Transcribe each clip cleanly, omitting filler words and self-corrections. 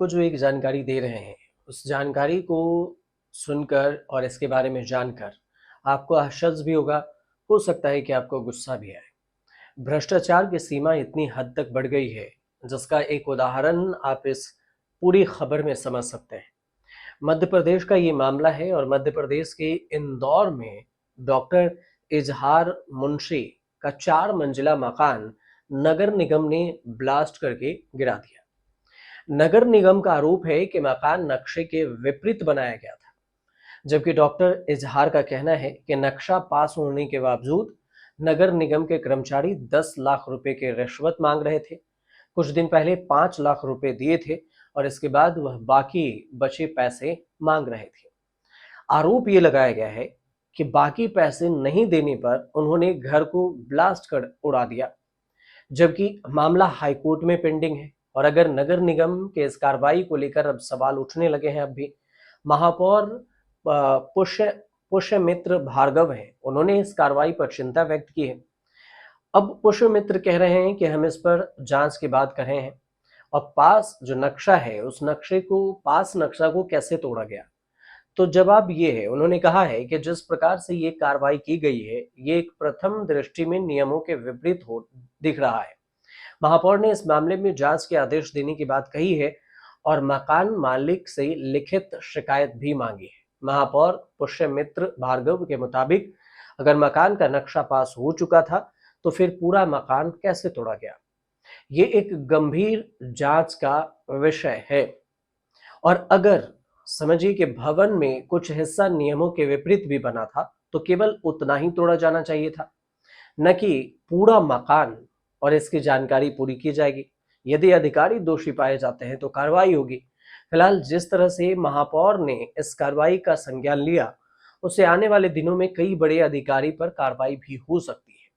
आपको जो एक जानकारी दे रहे हैं, उस जानकारी को सुनकर और इसके बारे में जानकर आपको आश्चर्य भी होगा, हो सकता है कि आपको गुस्सा भी आए। भ्रष्टाचार की सीमा इतनी हद तक बढ़ गई है, जिसका एक उदाहरण आप इस पूरी खबर में समझ सकते हैं। मध्य प्रदेश का ये मामला है और मध्य प्रदेश के इंदौर में डॉक्टर इजहार मुंशी का 4 मंजिला मकान नगर निगम ने ब्लास्ट करके गिरा दिया। नगर निगम का आरोप है कि मकान नक्शे के विपरीत बनाया गया था, जबकि डॉक्टर इजहार का कहना है कि नक्शा पास होने के बावजूद नगर निगम के कर्मचारी 10 लाख रुपए के रिश्वत मांग रहे थे। कुछ दिन पहले 5 लाख रुपए दिए थे और इसके बाद वह बाकी बचे पैसे मांग रहे थे। आरोप ये लगाया गया है कि बाकी पैसे नहीं देने पर उन्होंने घर को ब्लास्ट कर उड़ा दिया, जबकि मामला हाईकोर्ट में पेंडिंग है। और अगर नगर निगम के इस कार्रवाई को लेकर अब सवाल उठने लगे हैं, अब भी महापौर पुष्य पुष्यमित्र भार्गव हैं, उन्होंने इस कार्रवाई पर चिंता व्यक्त की है। अब पुष्यमित्र कह रहे हैं कि हम इस पर जांच के बाद कर रहे हैं और पास जो नक्शा है उस पास नक्शा को कैसे तोड़ा गया। तो जवाब ये है, उन्होंने कहा है कि जिस प्रकार से ये कार्रवाई की गई है, ये एक प्रथम दृष्टि में नियमों के विपरीत हो दिख रहा है। महापौर ने इस मामले में जांच के आदेश देने की बात कही है और मकान मालिक से लिखित शिकायत भी मांगी है। महापौर पुष्यमित्र भार्गव के मुताबिक अगर मकान का नक्शा पास हो चुका था तो फिर पूरा मकान कैसे तोड़ा गया, ये एक गंभीर जांच का विषय है। और अगर समझिए कि भवन में कुछ हिस्सा नियमों के विपरीत भी बना था तो केवल उतना ही तोड़ा जाना चाहिए था, न कि पूरा मकान, और इसकी जानकारी पूरी की जाएगी। यदि अधिकारी दोषी पाए जाते हैं तो कार्रवाई होगी। फिलहाल जिस तरह से महापौर ने इस कार्रवाई का संज्ञान लिया, उससे आने वाले दिनों में कई बड़े अधिकारी पर कार्रवाई भी हो सकती है,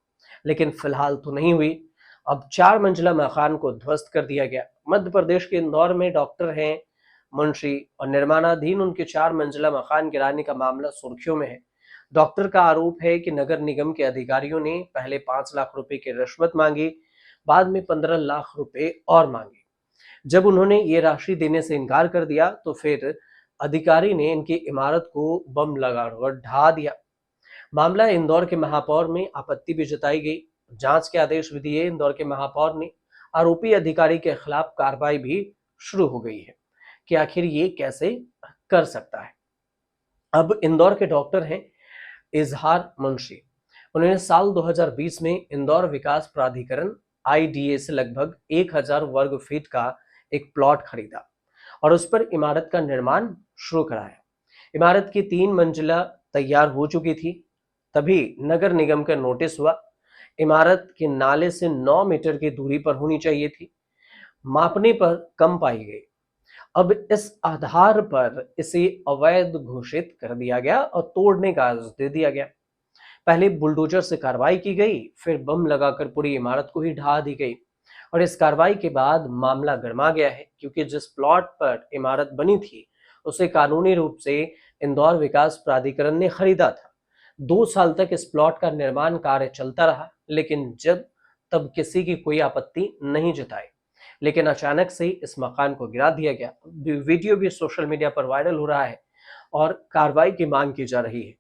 लेकिन फिलहाल तो नहीं हुई। अब 4 मंजिला मकान को ध्वस्त कर दिया गया। मध्य प्रदेश के इंदौर में डॉक्टर हैं मुंशी और निर्माणाधीन उनके 4 मंजिला मकान गिराने का मामला सुर्खियों में है। डॉक्टर का आरोप है कि नगर निगम के अधिकारियों ने पहले 5 लाख रुपए की रिश्वत मांगी, बाद में 15 लाख रुपए और मांगे। जब उन्होंने ये राशि देने से इनकार कर दिया तो फिर अधिकारी ने इनकी इमारत को बम लगाकर ढा दिया। मामला इंदौर के महापौर में आपत्ति भी जताई गई। जांच के आदेश भी दिए इंदौर के महापौर ने। आरोपी अधिकारी के खिलाफ कार्रवाई भी शुरू हो गई है कि आखिर ये कैसे कर सकता है। अब इंदौर के डॉक्टर हैं इजहार मुंशी। उन्होंने साल 2020 में इंदौर विकास प्राधिकरण आईडीए से लगभग 1000 वर्ग फीट का एक प्लॉट खरीदा और उस पर इमारत का निर्माण शुरू कराया। इमारत की 3 मंजिला तैयार हो चुकी थी, तभी नगर निगम का नोटिस हुआ। इमारत के नाले से 9 मीटर की दूरी पर होनी चाहिए थी, मापने पर कम पाई गई। अब इस आधार पर इसे अवैध घोषित कर दिया गया और तोड़ने का आदेश दे दिया गया। पहले बुलडोजर से कार्रवाई की गई, फिर बम लगाकर पूरी इमारत को ही ढा दी गई। और इस कार्रवाई के बाद मामला गरमा गया है, क्योंकि जिस प्लॉट पर इमारत बनी थी उसे कानूनी रूप से इंदौर विकास प्राधिकरण ने खरीदा था। 2 साल तक इस प्लॉट का निर्माण कार्य चलता रहा, लेकिन जब तब किसी की कोई आपत्ति नहीं जताई। लेकिन अचानक से इस मकान को गिरा दिया गया। वीडियो भी सोशल मीडिया पर वायरल हो रहा है और कार्रवाई की मांग की जा रही है।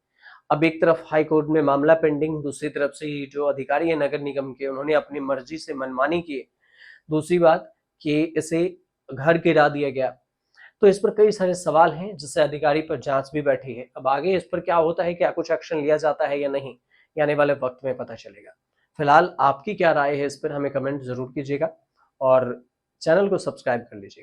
अब एक तरफ हाई कोर्ट में मामला पेंडिंग, दूसरी तरफ से जो अधिकारी है नगर निगम के, उन्होंने अपनी मर्जी से मनमानी की है। दूसरी बात कि इसे घर गिरा दिया गया। तो इस पर कई सारे सवाल हैं, जिससे अधिकारी पर जांच भी बैठी है। अब आगे इस पर क्या होता है, क्या कुछ एक्शन लिया जाता है या नहीं, ये आने वाले वक्त में पता चलेगा। फिलहाल आपकी क्या राय है इस पर, हमें कमेंट जरूर कीजिएगा और चैनल को सब्सक्राइब कर लीजिएगा।